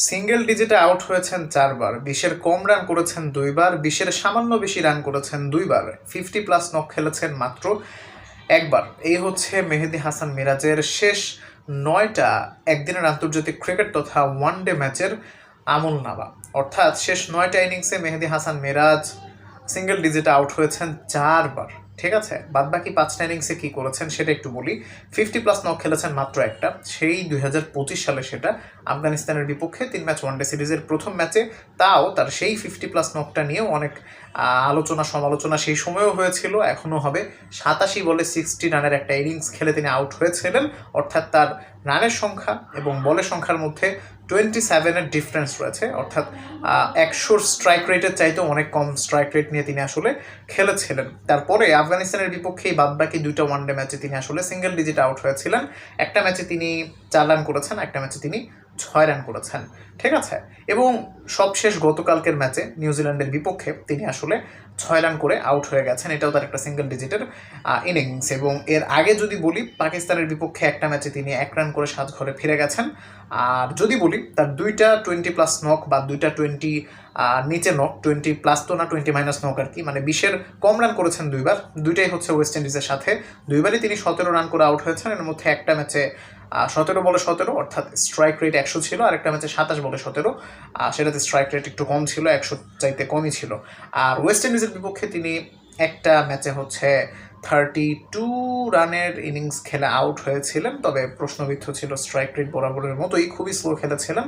Single ডিজিটে out হয়েছেন 4 বার, 20-এর কম run করেছেন 2 বার, 20-এর সামান্য বেশি রান করেছেন 2 বার, 50+ নক খেলেছেন মাত্র একবার। এই হচ্ছে মেহেদী হাসান মিরাজের শেষ 9টা একদিনের আন্তর্জাতিক ক্রিকেট তথা ওয়ানডে ম্যাচের আমলনামা। অর্থাৎ শেষ 9টা ইনিংসে মেহেদী হাসান মিরাজ সিঙ্গেল ডিজিটে আউট হয়েছেন 4 বার। ঠিক আছে, বাদ বাকি 5টা ইনিংসে কি করেছেন সেটা একটু বলি। 50+ নক খেলেছেন মাত্র একটা, সেই 2025 সালে, সেটা আফগানিস্তানের বিপক্ষে 3 ম্যাচ ওয়ানডে সিরিজের প্রথম ম্যাচে। তাও তার সেই 50+ নকটা নিয়েও অনেক আলোচনা সমালোচনা সেই সময়ও হয়েছিল, এখনও হবে। 87 বলে 60 রানের একটা ইনিংস খেলে তিনি আউট হয়েছিলেন। অর্থাৎ তার রানের সংখ্যা এবং বলের সংখ্যার মধ্যে 27-এর ডিফারেন্স রয়েছে। অর্থাৎ 100 স্ট্রাইক রেটের চাইতেও অনেক কম স্ট্রাইক রেট নিয়ে তিনি আসলে খেলেছিলেন। তারপরে আফগানিস্তানের বিপক্ষেই বাদবাকি 2টা ওয়ানডে ম্যাচে তিনি আসলে সিঙ্গেল ডিজিট আউট হয়েছিলেন। একটা ম্যাচে তিনি 4 রান করেছেন, একটা ম্যাচে তিনি 6 রান করেছেন। ঠিক আছে, এবং সবশেষ গতকালকের ম্যাচে নিউজিল্যান্ডের বিপক্ষে তিনি আসলে 6 রান করে আউট হয়ে গেছেন। এটাও তার একটা সিঙ্গেল ডিজিটের ইনিংস। এবং এর আগে যদি বলি, পাকিস্তানের বিপক্ষে একটা ম্যাচে তিনি 1 রান করে 7 ঘরে ফিরে গেছেন। আর যদি বলি তার 2টা 20+ নক বা 2টা 20 নিচে নক, 20+ তো না, 20- নক আর কি, মানে 20-এর কম রান করেছেন 2 বার। 2টাই হচ্ছে ওয়েস্ট ইন্ডিজের সাথে। 2 বারই তিনি 17 রান করে আউট হয়েছেন। এর মধ্যে একটা ম্যাচে 17 বলে 17, অর্থাৎ স্ট্রাইক রেট 100 ছিল, আর একটা ম্যাচে 27 বলে 17, সেটাতে স্ট্রাইক রেট একটু কম ছিল, 100 চাইতে কমই ছিল। আর ওয়েস্ট ইন্ডিজের বিপক্ষে তিনি একটা ম্যাচে হচ্ছে 32 রানের ইনিংস খেলে আউট হয়েছিলেন, তবে প্রশ্নবিদ্ধ ছিল, স্ট্রাইক রেট বরাবরের মতোই খুবই স্লো খেলেছিলেন।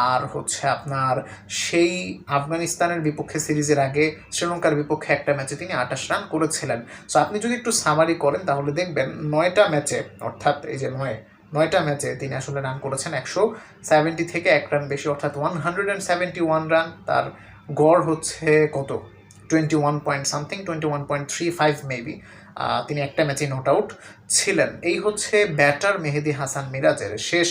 আর হচ্ছে আপনার সেই আফগানিস্তানের বিপক্ষে সিরিজের আগে শ্রীলঙ্কার বিপক্ষে একটা ম্যাচে তিনি 28 রান করেছিলেন। সো আপনি যদি একটু সামারি করেন তাহলে দেখবেন 9টা ম্যাচে, অর্থাৎ এই যে 9টা ম্যাচে তিনি আসলে রান করেছেন 170 থেকে 1 রান বেশি, অর্থাৎ 171 রান। তার গড় হচ্ছে কত, 21 পয়েন্ট সামথিং, 21.35 মেবি। তিনি একটা ম্যাচে নট আউট ছিলেন। এই হচ্ছে ব্যাটার মেহেদী হাসান মিরাজের শেষ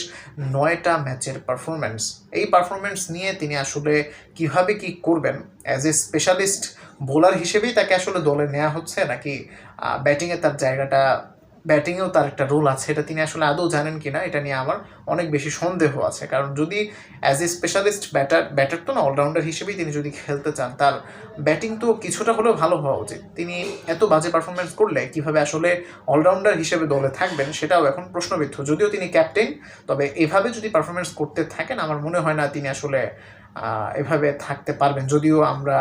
9টা ম্যাচের পারফরমেন্স। এই পারফরমেন্স নিয়ে তিনি আসলে কিভাবে কি করবেন, অ্যাজ এ স্পেশালিস্ট বোলার হিসেবেই তাকে আসলে দলে নেওয়া হচ্ছে, নাকি ব্যাটিংয়ে তার জায়গাটা, ব্যাটিংয়েও তার একটা রোল আছে, এটা তিনি আসলে আদৌ জানেন কিনা, এটা নিয়ে আমার অনেক বেশি সন্দেহ আছে। কারণ যদি অ্যাজ এ স্পেশালিস্ট ব্যাটার তো না, অলরাউন্ডার হিসেবেই তিনি যদি খেলতে চান, তার ব্যাটিং তো কিছুটা হলেও ভালো হওয়া উচিত। তিনি এত বাজে পারফরমেন্স করলে কিভাবে আসলে অলরাউন্ডার হিসেবে দলে থাকবেন সেটাও এখন প্রশ্নবিদ্ধ। যদিও তিনি ক্যাপ্টেন, তবে এভাবে যদি পারফরমেন্স করতে থাকেন আমার মনে হয় না তিনি আসলে এভাবে থাকতে পারবেন। যদিও আমরা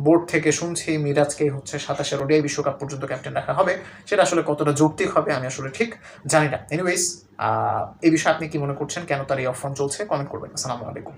বোর্ড থেকে শুনছি মিরাজকেই হচ্ছে 27 ওডিআই বিশ্বকাপ পর্যন্ত ক্যাপ্টেন রাখা হবে, সেটা আসলে কতটা যৌক্তিক হবে আমি আসলে ঠিক জানি না। এনিওয়েজ, এই বিষয়ে আপনি কি মনে করছেন, কেন তার এই অফ চলছে, কমেন্ট করবেন। আসসালামু আলাইকুম।